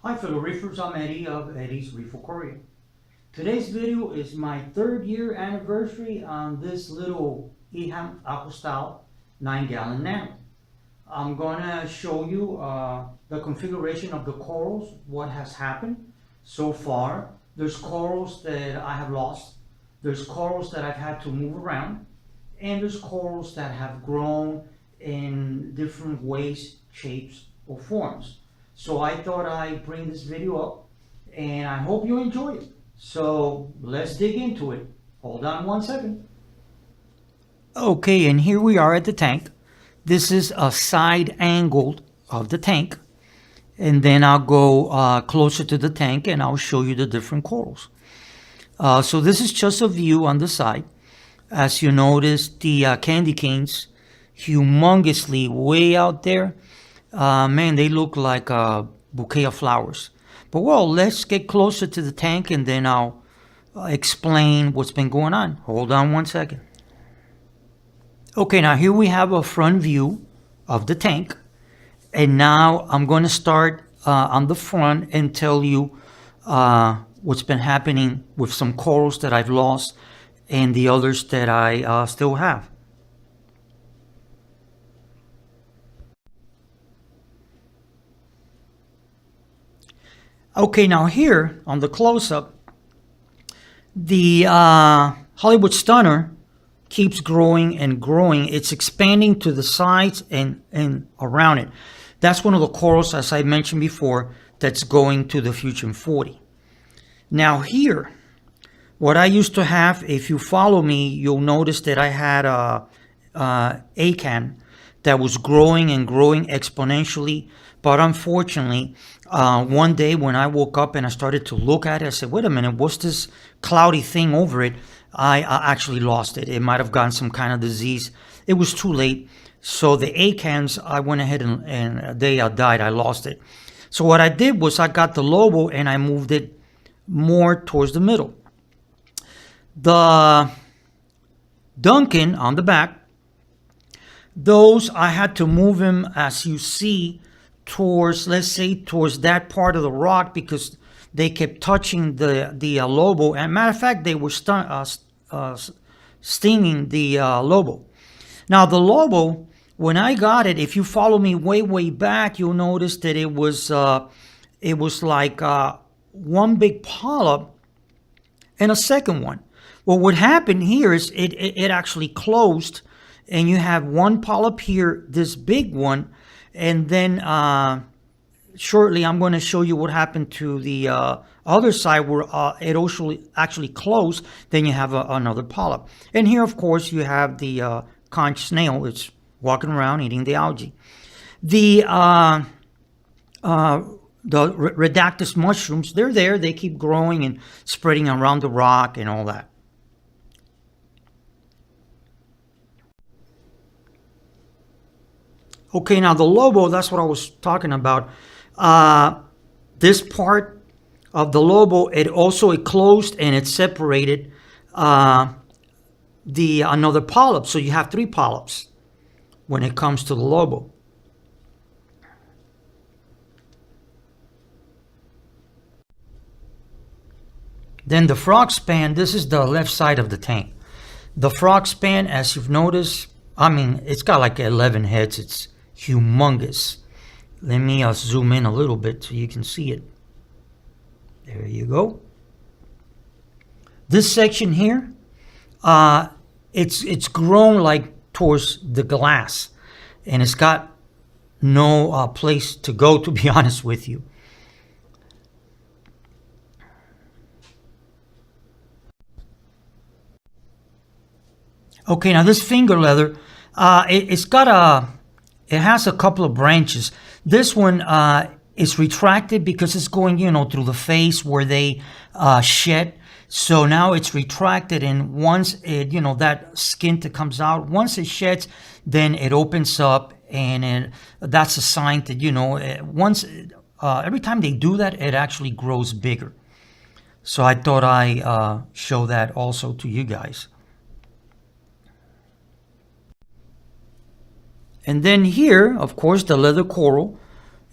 Hi fellow reefers, I'm Eddie of Eddie's Reef Aquarium. Today's video is my 3rd year anniversary on this little EHAM Aquastyle 9-gallon Nano. I'm going to show you the configuration of the corals, what has happened so far. There's corals that I have lost, there's corals that I've had to move around, and there's corals that have grown in different ways, shapes, or forms. So I thought I'd bring this video up and I hope you enjoy it. So let's dig into it. Hold on 1 second. Okay, and here we are at the tank. This is a side angle of the tank. And then I'll go closer to the tank and I'll show you the different corals. So this is just a view on the side. As you notice, the candy canes, humongously way out there. Man, they look like a bouquet of flowers. But well, let's get closer to the tank and then I'll explain what's been going on. Hold on 1 second. Okay, now here we have a front view of the tank. And now I'm going to start on the front and tell you what's been happening with some corals that I've lost and the others that I still have. Okay, now here on the close-up, the Hollywood Stunner keeps growing and growing. It's expanding to the sides and around it. That's one of the corals, as I mentioned before, that's going to the Fusion 40. Now here, what I used to have, if you follow me, you'll notice that I had a acan that was growing and growing exponentially. But unfortunately, one day when I woke up and I started to look at it, I said, wait a minute, what's this cloudy thing over it? I actually lost it. It might have gotten some kind of disease. It was too late. So the acans, I went ahead and they died. I lost it. So what I did was I got the lobo and I moved it more towards the middle. The Duncan on the back, those I had to move him, as you see, towards, let's say, towards that part of the rock because they kept touching the lobo. And matter of fact, they were stinging the lobo. Now the lobo, when I got it, if you follow me way back, you'll notice that it was like one big polyp and a second one. Well, what happened here is it actually closed, and you have one polyp here, this big one, and then shortly I'm going to show you what happened to the other side where it actually closed. Then you have another polyp. And here, of course, you have the conch snail. It's walking around eating the algae. The redactus mushrooms, they're there. They keep growing and spreading around the rock and all that. Okay, now the lobo, that's what I was talking about. This part of the lobo, it closed and it separated another polyp. So you have 3 polyps when it comes to the lobo. Then the frog span, this is the left side of the tank. The frog span, as you've noticed, I mean, it's got like 11 heads. It's humongous. Let me zoom in a little bit so you can see it. There you go. This section here, it's grown like towards the glass, and it's got no place to go, to be honest with you. Okay, now this finger leather, it has a couple of branches. This one is retracted because it's going, through the face where they shed. So now it's retracted, and once it, that skin that comes out, once it sheds, then it opens up, and that's a sign that, every time they do that, it actually grows bigger. So I thought I show that also to you guys. And then here, of course, the leather coral.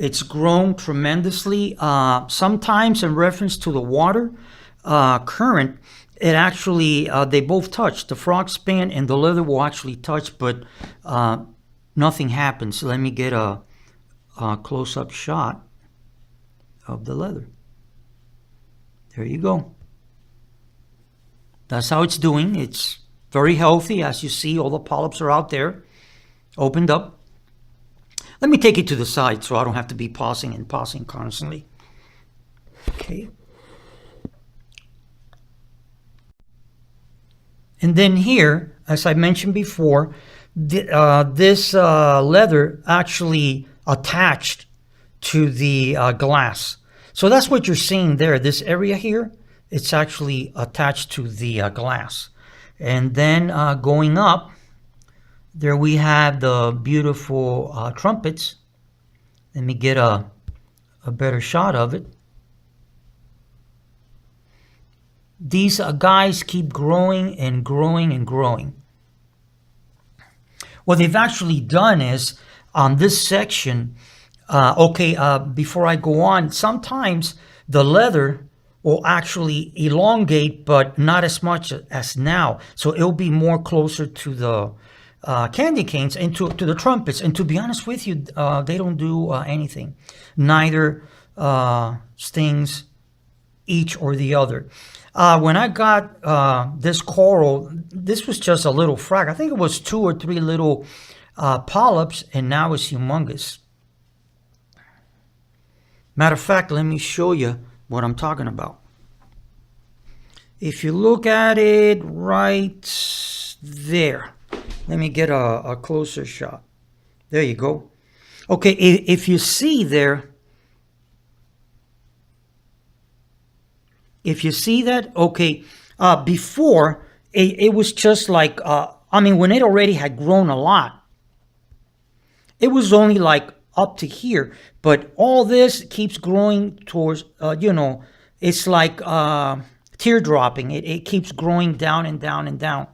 It's grown tremendously. Sometimes in reference to the water current, it actually, they both touch. The frog span and the leather will actually touch, but nothing happens. Let me get a close-up shot of the leather. There you go. That's how it's doing. It's very healthy. As you see, all the polyps are out there, opened up. Let me take it to the side so I don't have to be pausing and pausing constantly. Okay. And then here, as I mentioned before, this leather actually attached to the glass. So that's what you're seeing there. This area here, it's actually attached to the glass. And then going up, there we have the beautiful trumpets. Let me get a better shot of it. These guys keep growing and growing and growing. What they've actually done is, on this section, before I go on, sometimes the leather will actually elongate, but not as much as now. So it'll be more closer to the candy canes and to the trumpets. And to be honest with you, they don't do anything. Neither stings each or the other. When I got this coral, this was just a little frag. I think it was 2 or 3 little polyps, and now it's humongous. Matter of fact, let me show you what I'm talking about. If you look at it right there, let me get a closer shot. There you go. Okay, if you see there, if you see that, okay, before it was just like, when it already had grown a lot, it was only like up to here, but all this keeps growing towards, it's like teardropping. It keeps growing down and down and down.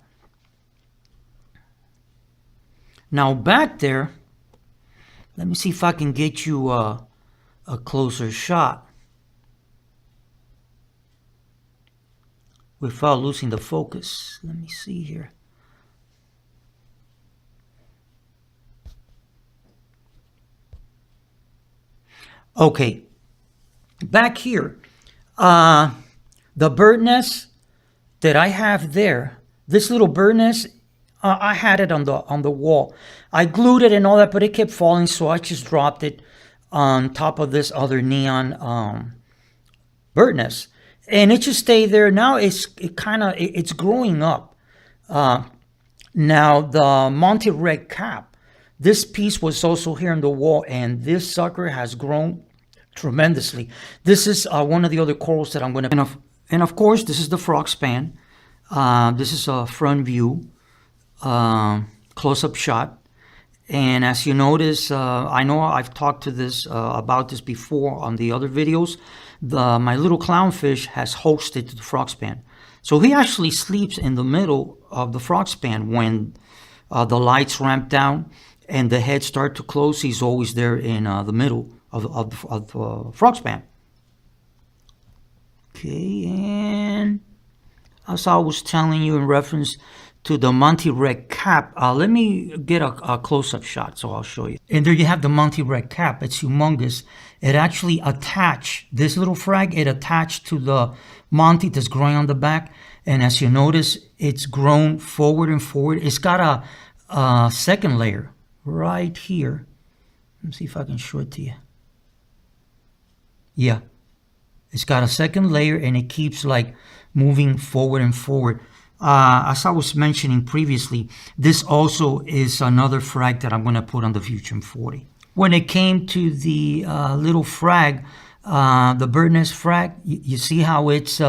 Now back there, let me see if I can get you a closer shot without losing the focus. Let me see here. Okay, back here, the bird nest that I have there, this little bird nest, I had it on the wall. I glued it and all that, but it kept falling, so I just dropped it on top of this other neon bird nest, and it just stayed there. Now it's growing up. Now the Monty Red cap, this piece was also here on the wall, and this sucker has grown tremendously. This is one of the other corals that I'm going to, and of course this is the frog span. This is a front view. Close-up shot, and as you notice, I know I've talked to this about this before on the other videos. My little clownfish has hosted the frog span, so he actually sleeps in the middle of the frog span when the lights ramp down and the heads start to close. He's always there in the middle of the frog span. Okay, and as I was telling you in reference to the Monty Red cap, let me get a close-up shot, so I'll show you. And there you have the Monty Red cap. It's humongous. It actually attached, this little frag, it attached to the Monty that's growing on the back. And as you notice, it's grown forward and forward. It's got a second layer right here. Let me see if I can show it to you. Yeah, it's got a second layer, and it keeps like moving forward and forward. As I was mentioning previously, this also is another frag that I'm going to put on the Fusion 40. When it came to the little frag, the bird nest frag, you see how it's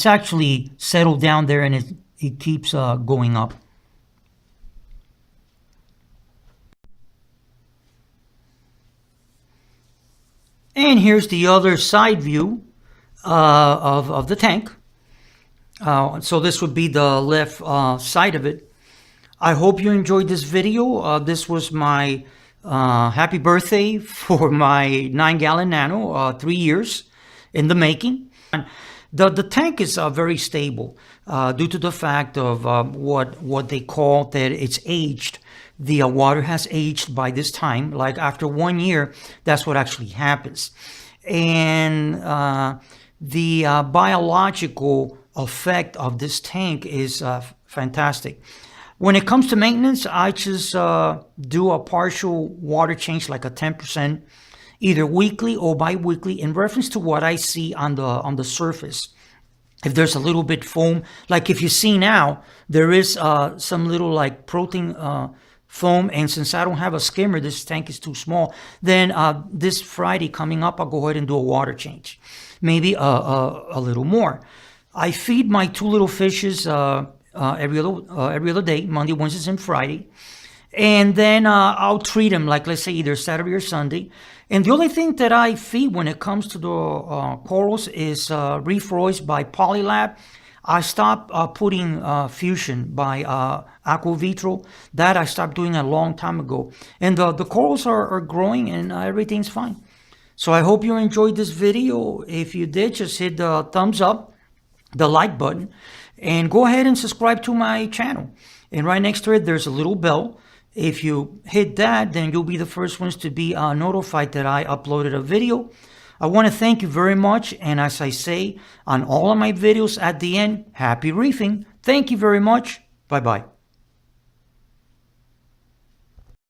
actually settled down there, and it keeps going up. And here's the other side view of the tank. So this would be the left side of it. I hope you enjoyed this video. This was my Happy birthday for my 9-gallon Nano, 3 years in the making. The tank is very stable due to the fact of what they call that it's aged. The water has aged by this time. Like after 1 year, that's what actually happens. And the biological effect of this tank is fantastic. When it comes to maintenance, I just do a partial water change, like a 10%, either weekly or bi-weekly, in reference to what I see on the surface. If there's a little bit foam, like if you see now, there is some little like protein foam, and since I don't have a skimmer, this tank is too small, then this Friday coming up, I'll go ahead and do a water change, maybe a little more. I feed my 2 little fishes every other day, Monday, Wednesdays, and Friday. And then I'll treat them, like let's say either Saturday or Sunday. And the only thing that I feed when it comes to the corals is Reef by Polylab. I stopped putting Fusion by Aquavitro. That I stopped doing a long time ago. And the corals are growing and everything's fine. So I hope you enjoyed this video. If you did, just hit the thumbs up, the like button, and go ahead and subscribe to my channel. And right next to it, there's a little bell. If you hit that, then you'll be the first ones to be notified that I uploaded a video. I want to thank you very much. And as I say on all of my videos at the end, happy reefing. Thank you very much. Bye-bye.